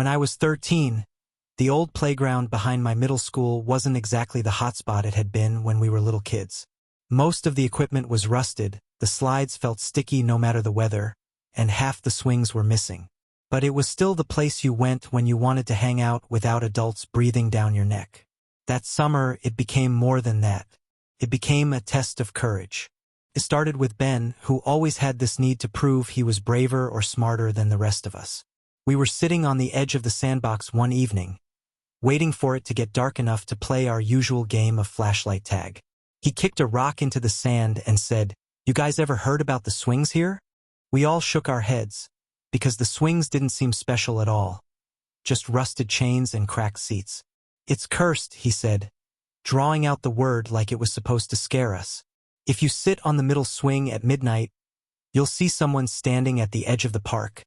When I was 13, the old playground behind my middle school wasn't exactly the hotspot it had been when we were little kids. Most of the equipment was rusted, the slides felt sticky no matter the weather, and half the swings were missing. But it was still the place you went when you wanted to hang out without adults breathing down your neck. That summer, it became more than that. It became a test of courage. It started with Ben, who always had this need to prove he was braver or smarter than the rest of us. We were sitting on the edge of the sandbox one evening, waiting for it to get dark enough to play our usual game of flashlight tag. He kicked a rock into the sand and said, "You guys ever heard about the swings here?" We all shook our heads, because the swings didn't seem special at all. Just rusted chains and cracked seats. "It's cursed," he said, drawing out the word like it was supposed to scare us. "If you sit on the middle swing at midnight, you'll see someone standing at the edge of the park,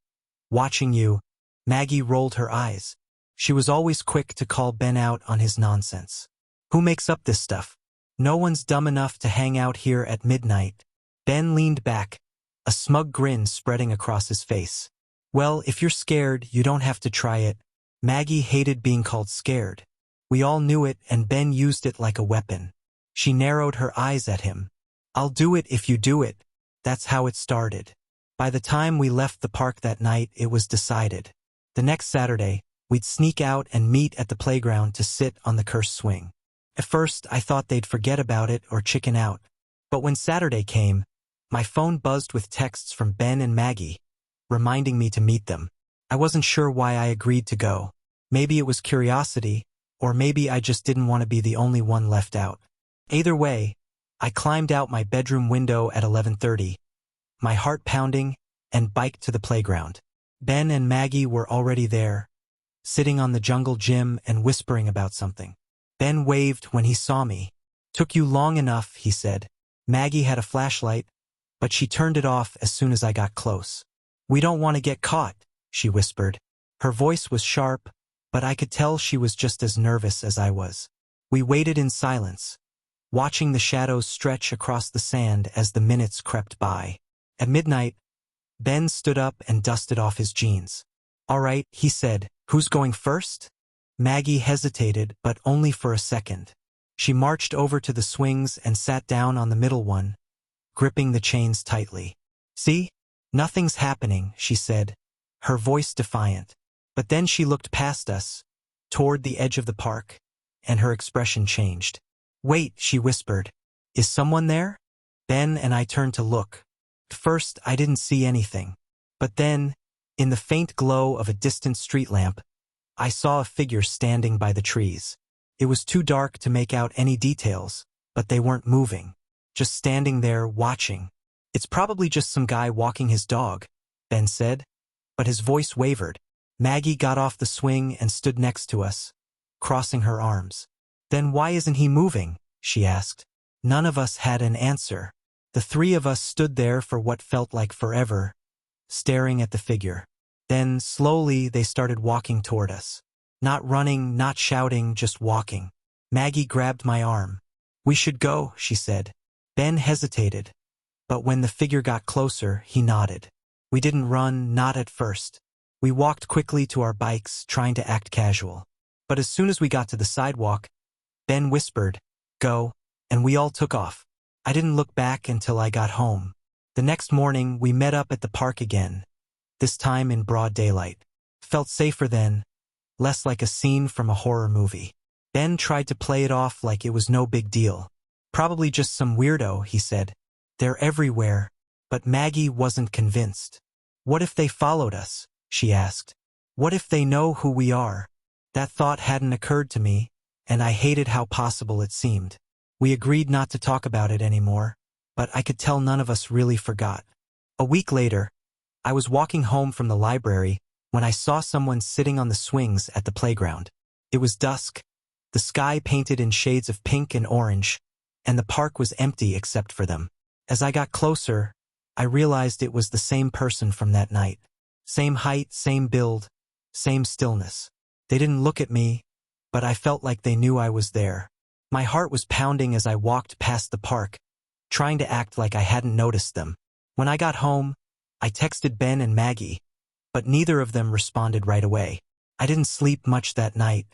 watching you." Maggie rolled her eyes. She was always quick to call Ben out on his nonsense. "Who makes up this stuff? No one's dumb enough to hang out here at midnight." Ben leaned back, a smug grin spreading across his face. "Well, if you're scared, you don't have to try it." Maggie hated being called scared. We all knew it, and Ben used it like a weapon. She narrowed her eyes at him. "I'll do it if you do it." That's how it started. By the time we left the park that night, it was decided. The next Saturday, we'd sneak out and meet at the playground to sit on the cursed swing. At first, I thought they'd forget about it or chicken out. But when Saturday came, my phone buzzed with texts from Ben and Maggie, reminding me to meet them. I wasn't sure why I agreed to go. Maybe it was curiosity, or maybe I just didn't want to be the only one left out. Either way, I climbed out my bedroom window at 11:30, my heart pounding, and biked to the playground. Ben and Maggie were already there, sitting on the jungle gym and whispering about something. Ben waved when he saw me. "Took you long enough," he said. Maggie had a flashlight, but she turned it off as soon as I got close. "We don't want to get caught," she whispered. Her voice was sharp, but I could tell she was just as nervous as I was. We waited in silence, watching the shadows stretch across the sand as the minutes crept by. At midnight, Ben stood up and dusted off his jeans. "All right," he said. "Who's going first?" Maggie hesitated, but only for a second. She marched over to the swings and sat down on the middle one, gripping the chains tightly. "See? Nothing's happening," she said, her voice defiant. But then she looked past us, toward the edge of the park, and her expression changed. "Wait," she whispered. "Is someone there?" Ben and I turned to look. At first, I didn't see anything. But then, in the faint glow of a distant street lamp, I saw a figure standing by the trees. It was too dark to make out any details, but they weren't moving, just standing there watching. "It's probably just some guy walking his dog," Ben said, but his voice wavered. Maggie got off the swing and stood next to us, crossing her arms. "Then why isn't he moving?" she asked. None of us had an answer. The three of us stood there for what felt like forever, staring at the figure. Then, slowly, they started walking toward us. Not running, not shouting, just walking. Maggie grabbed my arm. "We should go," she said. Ben hesitated, but when the figure got closer, he nodded. We didn't run, not at first. We walked quickly to our bikes, trying to act casual. But as soon as we got to the sidewalk, Ben whispered, "Go," and we all took off. I didn't look back until I got home. The next morning, we met up at the park again, this time in broad daylight. Felt safer then, less like a scene from a horror movie. Ben tried to play it off like it was no big deal. "Probably just some weirdo," he said. "They're everywhere." But Maggie wasn't convinced. "What if they followed us?" she asked. "What if they know who we are?" That thought hadn't occurred to me, and I hated how possible it seemed. We agreed not to talk about it anymore, but I could tell none of us really forgot. A week later, I was walking home from the library when I saw someone sitting on the swings at the playground. It was dusk, the sky painted in shades of pink and orange, and the park was empty except for them. As I got closer, I realized it was the same person from that night. Same height, same build, same stillness. They didn't look at me, but I felt like they knew I was there. My heart was pounding as I walked past the park, trying to act like I hadn't noticed them. When I got home, I texted Ben and Maggie, but neither of them responded right away. I didn't sleep much that night.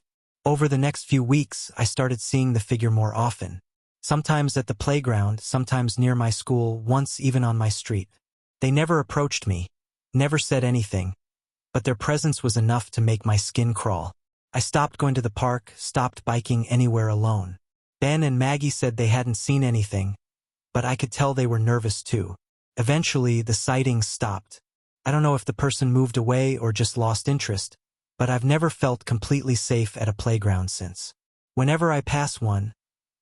Over the next few weeks, I started seeing the figure more often. Sometimes at the playground, sometimes near my school, once even on my street. They never approached me, never said anything, but their presence was enough to make my skin crawl. I stopped going to the park, stopped biking anywhere alone. Ben and Maggie said they hadn't seen anything, but I could tell they were nervous too. Eventually, the sightings stopped. I don't know if the person moved away or just lost interest, but I've never felt completely safe at a playground since. Whenever I pass one,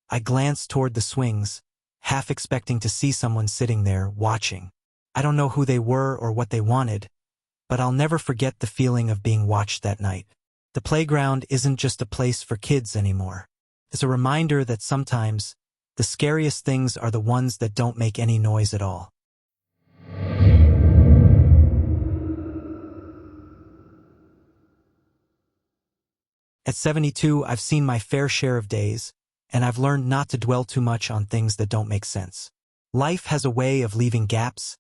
I glance toward the swings, half expecting to see someone sitting there, watching. I don't know who they were or what they wanted, but I'll never forget the feeling of being watched that night. The playground isn't just a place for kids anymore. It's a reminder that sometimes, the scariest things are the ones that don't make any noise at all. At 72, I've seen my fair share of days, and I've learned not to dwell too much on things that don't make sense. Life has a way of leaving gaps,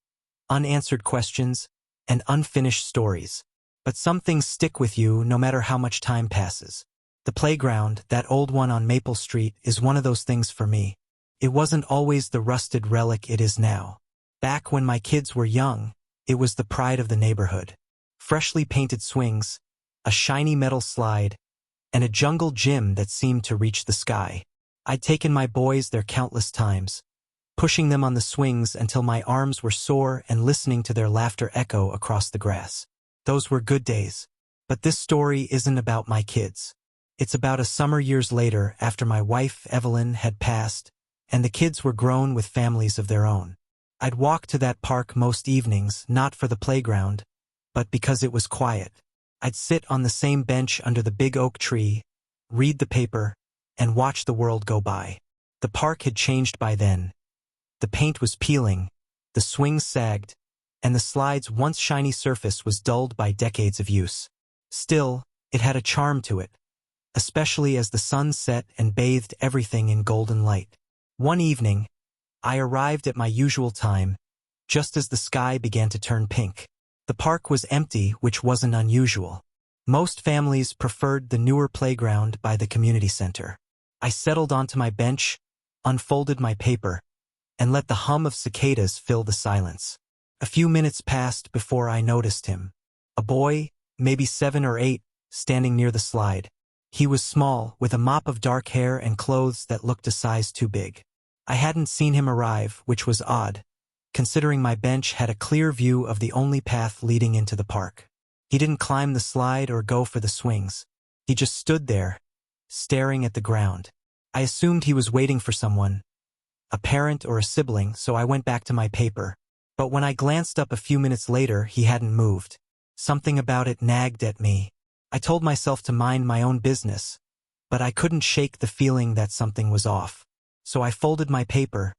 unanswered questions, and unfinished stories. But some things stick with you no matter how much time passes. The playground, that old one on Maple Street, is one of those things for me. It wasn't always the rusted relic it is now. Back when my kids were young, it was the pride of the neighborhood. Freshly painted swings, a shiny metal slide, and a jungle gym that seemed to reach the sky. I'd taken my boys there countless times, pushing them on the swings until my arms were sore and listening to their laughter echo across the grass. Those were good days. But this story isn't about my kids. It's about a summer years later after my wife, Evelyn, had passed, and the kids were grown with families of their own. I'd walk to that park most evenings, not for the playground, but because it was quiet. I'd sit on the same bench under the big oak tree, read the paper, and watch the world go by. The park had changed by then. The paint was peeling, the swings sagged, and the slide's once shiny surface was dulled by decades of use. Still, it had a charm to it, especially as the sun set and bathed everything in golden light. One evening, I arrived at my usual time, just as the sky began to turn pink. The park was empty, which wasn't unusual. Most families preferred the newer playground by the community center. I settled onto my bench, unfolded my paper, and let the hum of cicadas fill the silence. A few minutes passed before I noticed him. A boy, maybe 7 or 8, standing near the slide. He was small, with a mop of dark hair and clothes that looked a size too big. I hadn't seen him arrive, which was odd, considering my bench had a clear view of the only path leading into the park. He didn't climb the slide or go for the swings. He just stood there, staring at the ground. I assumed he was waiting for someone, a parent or a sibling, so I went back to my paper. But when I glanced up a few minutes later, he hadn't moved. Something about it nagged at me. I told myself to mind my own business, but I couldn't shake the feeling that something was off. So I folded my paper,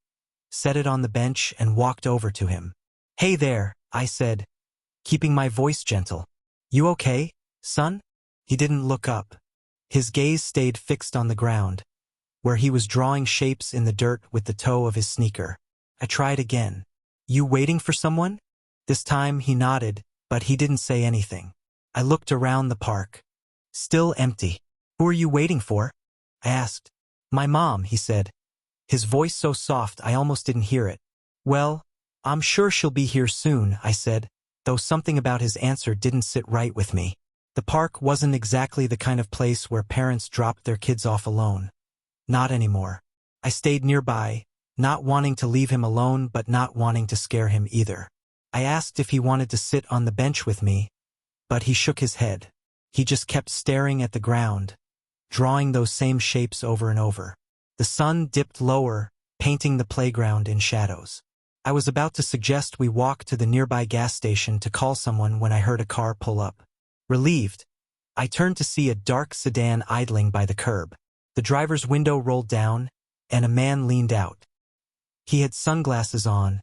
set it on the bench, and walked over to him. "Hey there," I said, keeping my voice gentle. "You okay, son?" He didn't look up. His gaze stayed fixed on the ground, where he was drawing shapes in the dirt with the toe of his sneaker. I tried again. "You waiting for someone?" This time he nodded, but he didn't say anything. I looked around the park. Still empty. "Who are you waiting for?" I asked. "My mom," he said, his voice so soft I almost didn't hear it. "Well, I'm sure she'll be here soon," I said, though something about his answer didn't sit right with me. The park wasn't exactly the kind of place where parents dropped their kids off alone. Not anymore. I stayed nearby, not wanting to leave him alone but not wanting to scare him either. I asked if he wanted to sit on the bench with me, but he shook his head. He just kept staring at the ground, drawing those same shapes over and over. The sun dipped lower, painting the playground in shadows. I was about to suggest we walk to the nearby gas station to call someone when I heard a car pull up. Relieved, I turned to see a dark sedan idling by the curb. The driver's window rolled down, and a man leaned out. He had sunglasses on,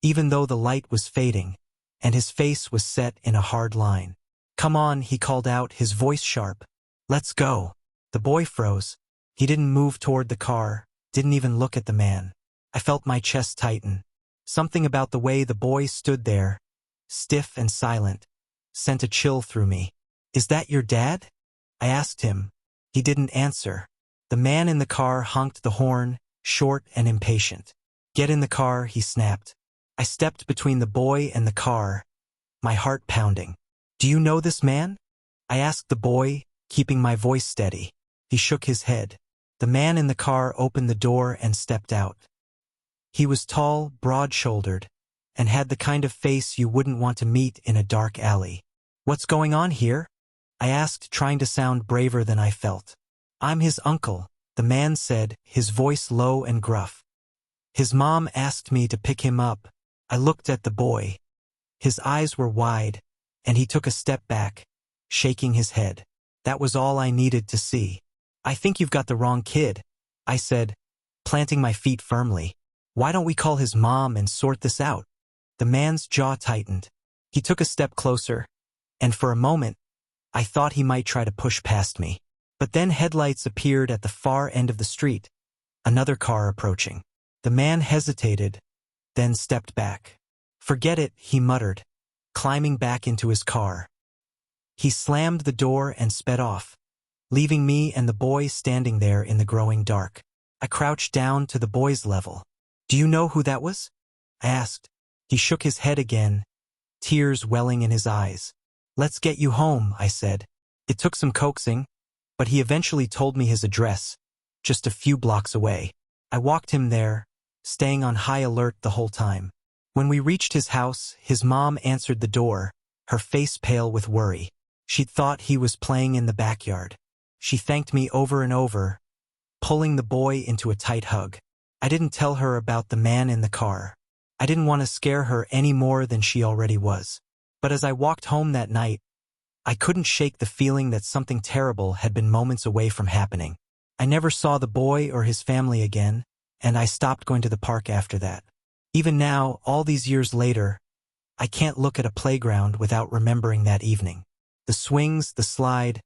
even though the light was fading, and his face was set in a hard line. "Come on," he called out, his voice sharp. "Let's go." The boy froze. He didn't move toward the car, didn't even look at the man. I felt my chest tighten. Something about the way the boy stood there, stiff and silent, sent a chill through me. "Is that your dad?" I asked him. He didn't answer. The man in the car honked the horn, short and impatient. "Get in the car," he snapped. I stepped between the boy and the car, my heart pounding. "Do you know this man?" I asked the boy, keeping my voice steady. He shook his head. The man in the car opened the door and stepped out. He was tall, broad-shouldered, and had the kind of face you wouldn't want to meet in a dark alley. "What's going on here?" I asked, trying to sound braver than I felt. "I'm his uncle," the man said, his voice low and gruff. "His mom asked me to pick him up." I looked at the boy. His eyes were wide, and he took a step back, shaking his head. That was all I needed to see. "I think you've got the wrong kid," I said, planting my feet firmly. "Why don't we call his mom and sort this out?" The man's jaw tightened. He took a step closer, and for a moment, I thought he might try to push past me. But then headlights appeared at the far end of the street, another car approaching. The man hesitated, then stepped back. "Forget it," he muttered, climbing back into his car. He slammed the door and sped off, leaving me and the boy standing there in the growing dark. I crouched down to the boy's level. "Do you know who that was?" I asked. He shook his head again, tears welling in his eyes. "Let's get you home," I said. It took some coaxing, but he eventually told me his address, just a few blocks away. I walked him there, staying on high alert the whole time. When we reached his house, his mom answered the door, her face pale with worry. She'd thought he was playing in the backyard. She thanked me over and over, pulling the boy into a tight hug. I didn't tell her about the man in the car. I didn't want to scare her any more than she already was. But as I walked home that night, I couldn't shake the feeling that something terrible had been moments away from happening. I never saw the boy or his family again, and I stopped going to the park after that. Even now, all these years later, I can't look at a playground without remembering that evening. The swings, the slide,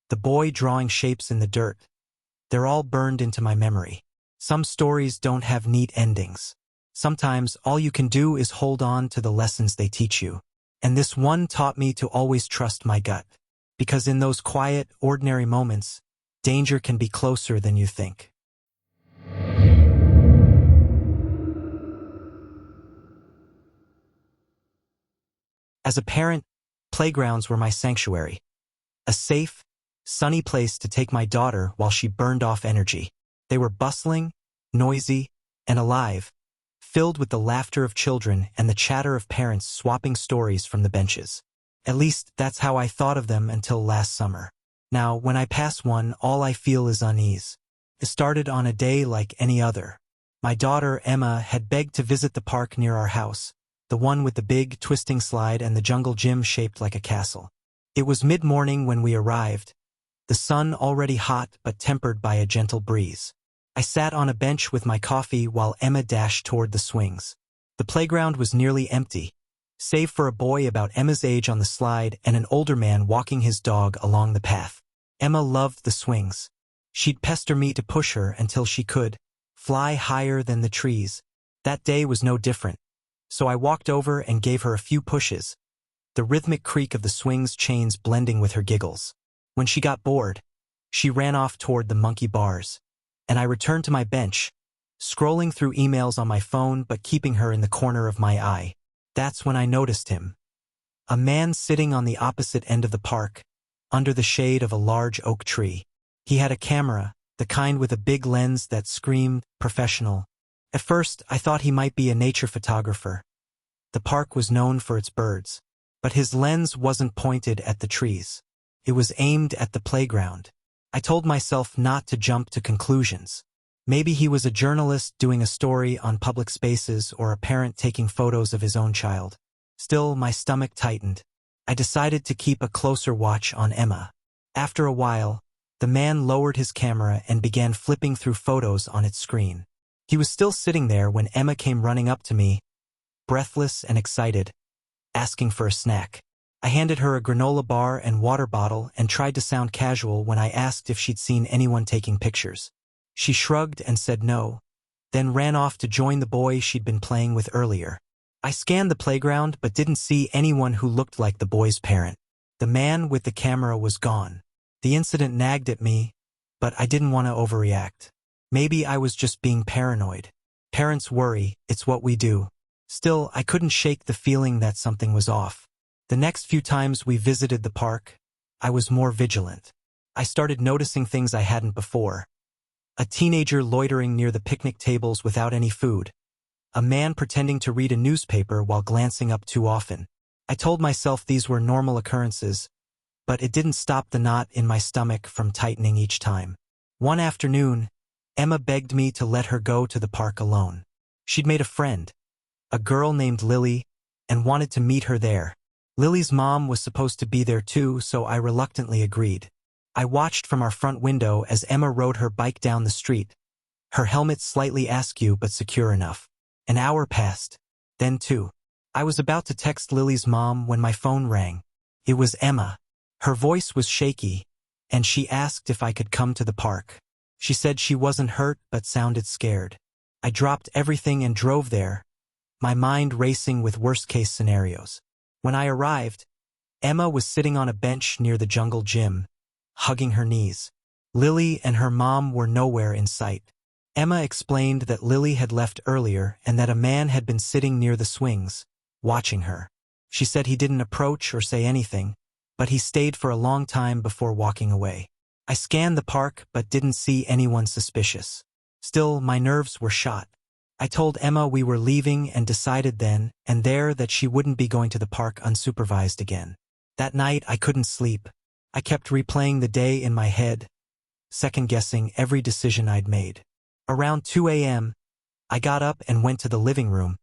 the boy drawing shapes in the dirt, they're all burned into my memory. Some stories don't have neat endings. Sometimes all you can do is hold on to the lessons they teach you. And this one taught me to always trust my gut. Because in those quiet, ordinary moments, danger can be closer than you think. As a parent, playgrounds were my sanctuary. A safe, sunny place to take my daughter while she burned off energy. They were bustling, noisy, and alive, filled with the laughter of children and the chatter of parents swapping stories from the benches. At least, that's how I thought of them until last summer. Now, when I pass one, all I feel is unease. It started on a day like any other. My daughter, Emma, had begged to visit the park near our house, the one with the big, twisting slide and the jungle gym shaped like a castle. It was mid-morning when we arrived, the sun already hot but tempered by a gentle breeze. I sat on a bench with my coffee while Emma dashed toward the swings. The playground was nearly empty, save for a boy about Emma's age on the slide and an older man walking his dog along the path. Emma loved the swings. She'd pester me to push her until she could fly higher than the trees. That day was no different, so I walked over and gave her a few pushes, the rhythmic creak of the swing's chains blending with her giggles. When she got bored, she ran off toward the monkey bars, and I returned to my bench, scrolling through emails on my phone but keeping her in the corner of my eye. That's when I noticed him. A man sitting on the opposite end of the park, under the shade of a large oak tree. He had a camera, the kind with a big lens that screamed professional. At first, I thought he might be a nature photographer. The park was known for its birds, but his lens wasn't pointed at the trees. It was aimed at the playground. I told myself not to jump to conclusions. Maybe he was a journalist doing a story on public spaces or a parent taking photos of his own child. Still, my stomach tightened. I decided to keep a closer watch on Emma. After a while, the man lowered his camera and began flipping through photos on its screen. He was still sitting there when Emma came running up to me, breathless and excited, asking for a snack. I handed her a granola bar and water bottle and tried to sound casual when I asked if she'd seen anyone taking pictures. She shrugged and said no, then ran off to join the boy she'd been playing with earlier. I scanned the playground but didn't see anyone who looked like the boy's parent. The man with the camera was gone. The incident nagged at me, but I didn't want to overreact. Maybe I was just being paranoid. Parents worry, it's what we do. Still, I couldn't shake the feeling that something was off. The next few times we visited the park, I was more vigilant. I started noticing things I hadn't before. A teenager loitering near the picnic tables without any food. A man pretending to read a newspaper while glancing up too often. I told myself these were normal occurrences, but it didn't stop the knot in my stomach from tightening each time. One afternoon, Emma begged me to let her go to the park alone. She'd made a friend, a girl named Lily, and wanted to meet her there. Lily's mom was supposed to be there too, so I reluctantly agreed. I watched from our front window as Emma rode her bike down the street, her helmet slightly askew but secure enough. An hour passed, then two. I was about to text Lily's mom when my phone rang. It was Emma. Her voice was shaky, and she asked if I could come to the park. She said she wasn't hurt but sounded scared. I dropped everything and drove there, my mind racing with worst-case scenarios. When I arrived, Emma was sitting on a bench near the jungle gym, hugging her knees. Lily and her mom were nowhere in sight. Emma explained that Lily had left earlier and that a man had been sitting near the swings, watching her. She said he didn't approach or say anything, but he stayed for a long time before walking away. I scanned the park but didn't see anyone suspicious. Still, my nerves were shot. I told Emma we were leaving and decided then and there that she wouldn't be going to the park unsupervised again. That night I couldn't sleep. I kept replaying the day in my head, second-guessing every decision I'd made. Around 2 a.m., I got up and went to the living room,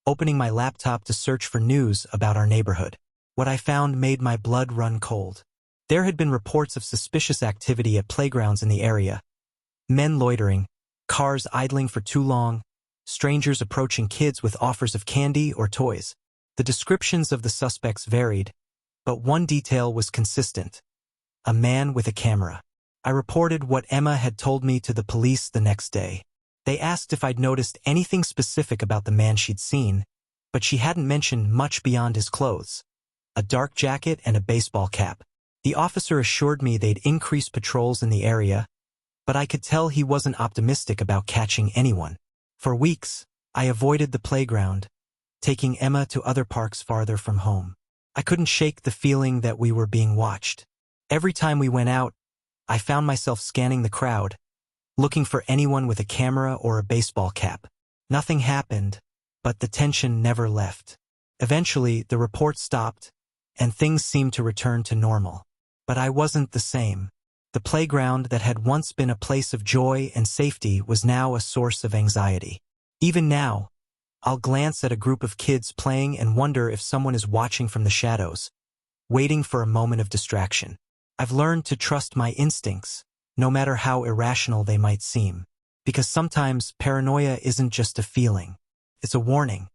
opening my laptop to search for news about our neighborhood. What I found made my blood run cold. There had been reports of suspicious activity at playgrounds in the area. Men loitering, cars idling for too long, strangers approaching kids with offers of candy or toys. The descriptions of the suspects varied, but one detail was consistent: a man with a camera. I reported what Emma had told me to the police the next day. They asked if I'd noticed anything specific about the man she'd seen, but she hadn't mentioned much beyond his clothes: a dark jacket and a baseball cap. The officer assured me they'd increase patrols in the area, but I could tell he wasn't optimistic about catching anyone. For weeks, I avoided the playground, taking Emma to other parks farther from home. I couldn't shake the feeling that we were being watched. Every time we went out, I found myself scanning the crowd, looking for anyone with a camera or a baseball cap. Nothing happened, but the tension never left. Eventually, the report stopped, and things seemed to return to normal. But I wasn't the same. The playground that had once been a place of joy and safety was now a source of anxiety. Even now, I'll glance at a group of kids playing and wonder if someone is watching from the shadows, waiting for a moment of distraction. I've learned to trust my instincts, no matter how irrational they might seem, because sometimes paranoia isn't just a feeling, it's a warning.